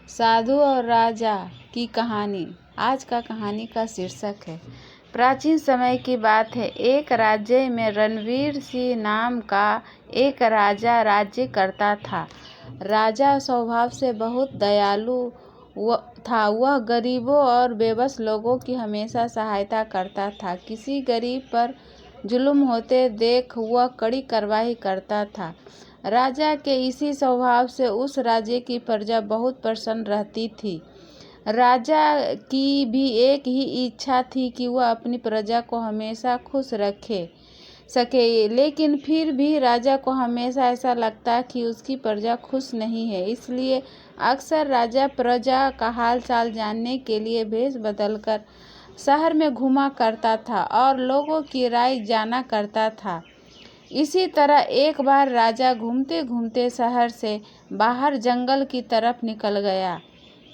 साधु और राजा की कहानी। आज का कहानी का शीर्षक है प्राचीन समय की बात है। एक राज्य में रणवीर सिंह नाम का एक राजा राज्य करता था। राजा स्वभाव से बहुत दयालु था। वह गरीबों और बेबस लोगों की हमेशा सहायता करता था। किसी गरीब पर जुल्म होते देख वह कड़ी कार्रवाई करता था। राजा के इसी स्वभाव से उस राज्य की प्रजा बहुत प्रसन्न रहती थी। राजा की भी एक ही इच्छा थी कि वह अपनी प्रजा को हमेशा खुश रखे सके, लेकिन फिर भी राजा को हमेशा ऐसा लगता कि उसकी प्रजा खुश नहीं है। इसलिए अक्सर राजा प्रजा का हाल चाल जानने के लिए भेष बदलकर शहर में घूमा करता था और लोगों की राय जाना करता था। इसी तरह एक बार राजा घूमते घूमते शहर से बाहर जंगल की तरफ निकल गया।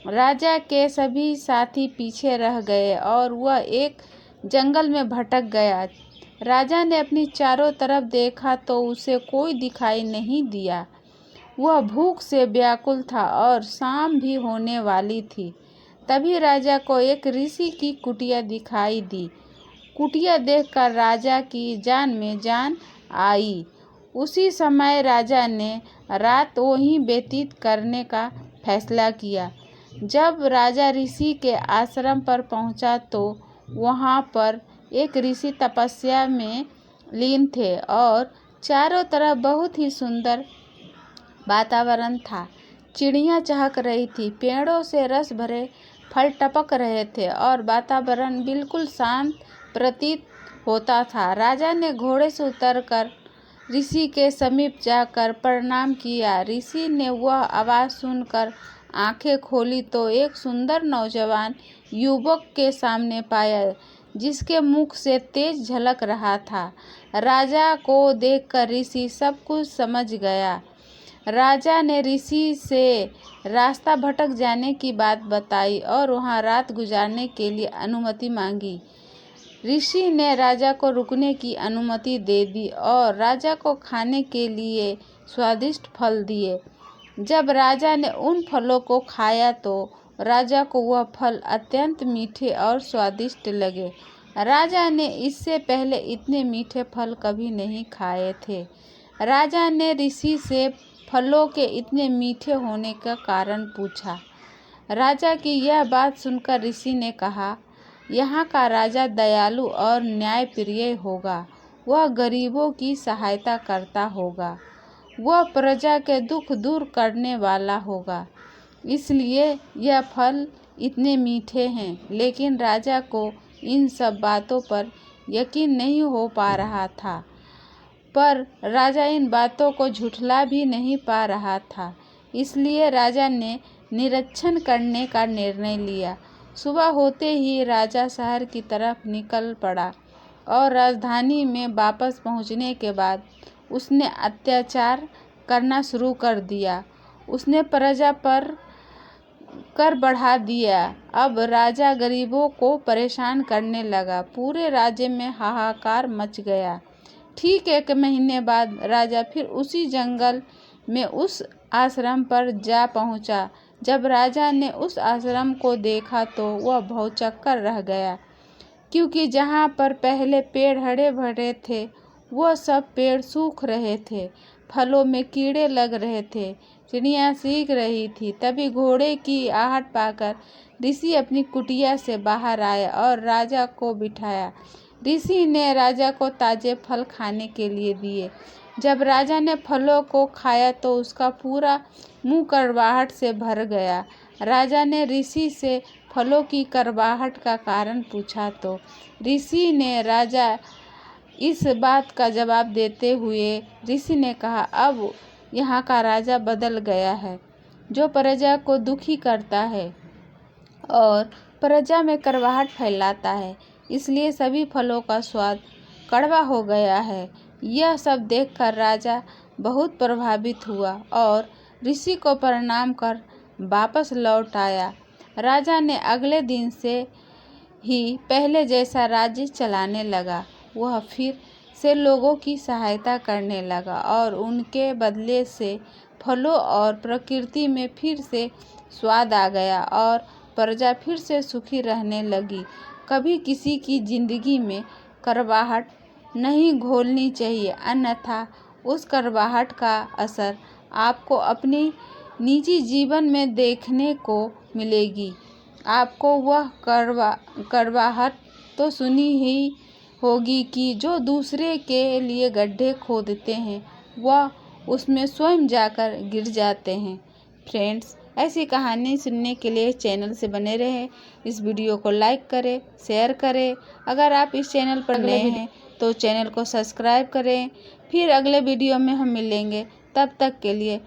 राजा के सभी साथी पीछे रह गए और वह एक जंगल में भटक गया। राजा ने अपनी चारों तरफ देखा तो उसे कोई दिखाई नहीं दिया। वह भूख से व्याकुल था और शाम भी होने वाली थी। तभी राजा को एक ऋषि की कुटिया दिखाई दी। कुटिया देखकर राजा की जान में जान आई। उसी समय राजा ने रात वहीं व्यतीत करने का फैसला किया। जब राजा ऋषि के आश्रम पर पहुंचा तो वहां पर एक ऋषि तपस्या में लीन थे और चारों तरफ बहुत ही सुंदर वातावरण था। चिड़ियाँ चहक रही थी, पेड़ों से रस भरे फल टपक रहे थे और वातावरण बिल्कुल शांत प्रतीत होता था। राजा ने घोड़े से उतरकर ऋषि के समीप जाकर प्रणाम किया। ऋषि ने वह आवाज़ सुनकर आंखें खोली तो एक सुंदर नौजवान युवक के सामने पाया, जिसके मुख से तेज झलक रहा था। राजा को देखकर ऋषि सब कुछ समझ गया। राजा ने ऋषि से रास्ता भटक जाने की बात बताई और वहां रात गुजारने के लिए अनुमति मांगी। ऋषि ने राजा को रुकने की अनुमति दे दी और राजा को खाने के लिए स्वादिष्ट फल दिए। जब राजा ने उन फलों को खाया तो राजा को वह फल अत्यंत मीठे और स्वादिष्ट लगे। राजा ने इससे पहले इतने मीठे फल कभी नहीं खाए थे। राजा ने ऋषि से फलों के इतने मीठे होने का कारण पूछा। राजा की यह बात सुनकर ऋषि ने कहा, यहाँ का राजा दयालु और न्यायप्रिय होगा। वह गरीबों की सहायता करता होगा। वह प्रजा के दुख दूर करने वाला होगा, इसलिए यह फल इतने मीठे हैं। लेकिन राजा को इन सब बातों पर यकीन नहीं हो पा रहा था, पर राजा इन बातों को झुठला भी नहीं पा रहा था। इसलिए राजा ने निरीक्षण करने का निर्णय लिया। सुबह होते ही राजा शहर की तरफ निकल पड़ा और राजधानी में वापस पहुंचने के बाद उसने अत्याचार करना शुरू कर दिया। उसने प्रजा पर कर बढ़ा दिया। अब राजा गरीबों को परेशान करने लगा। पूरे राज्य में हाहाकार मच गया। ठीक 1 महीने बाद राजा फिर उसी जंगल में उस आश्रम पर जा पहुंचा। जब राजा ने उस आश्रम को देखा तो वह भौंचक्कर रह गया, क्योंकि जहाँ पर पहले पेड़ हरे भरे थे वह सब पेड़ सूख रहे थे। फलों में कीड़े लग रहे थे, चिड़ियाँ चीख रही थी। तभी घोड़े की आहट पाकर ऋषि अपनी कुटिया से बाहर आया और राजा को बिठाया। ऋषि ने राजा को ताजे फल खाने के लिए दिए। जब राजा ने फलों को खाया तो उसका पूरा मुंह कड़वाहट से भर गया। राजा ने ऋषि से फलों की कड़वाहट का कारण पूछा तो ऋषि ने राजा इस बात का जवाब देते हुए ऋषि ने कहा, अब यहाँ का राजा बदल गया है, जो प्रजा को दुखी करता है और प्रजा में कड़वाहट फैलाता है। इसलिए सभी फलों का स्वाद कड़वा हो गया है। यह सब देखकर राजा बहुत प्रभावित हुआ और ऋषि को प्रणाम कर वापस लौट आया। राजा ने अगले दिन से ही पहले जैसा राज्य चलाने लगा। वह फिर से लोगों की सहायता करने लगा और उनके बदले से फलों और प्रकृति में फिर से स्वाद आ गया और प्रजा फिर से सुखी रहने लगी। कभी किसी की जिंदगी में कड़वाहट नहीं घोलनी चाहिए, अन्यथा उस कड़वाहट का असर आपको अपनी निजी जीवन में देखने को मिलेगी। आपको वह कड़वाहट तो सुनी ही होगी कि जो दूसरे के लिए गड्ढे खोदते हैं वह उसमें स्वयं जाकर गिर जाते हैं। फ्रेंड्स, ऐसी कहानी सुनने के लिए चैनल से बने रहें। इस वीडियो को लाइक करें, शेयर करें। अगर आप इस चैनल पर नए हैं तो चैनल को सब्सक्राइब करें। फिर अगले वीडियो में हम मिलेंगे, तब तक के लिए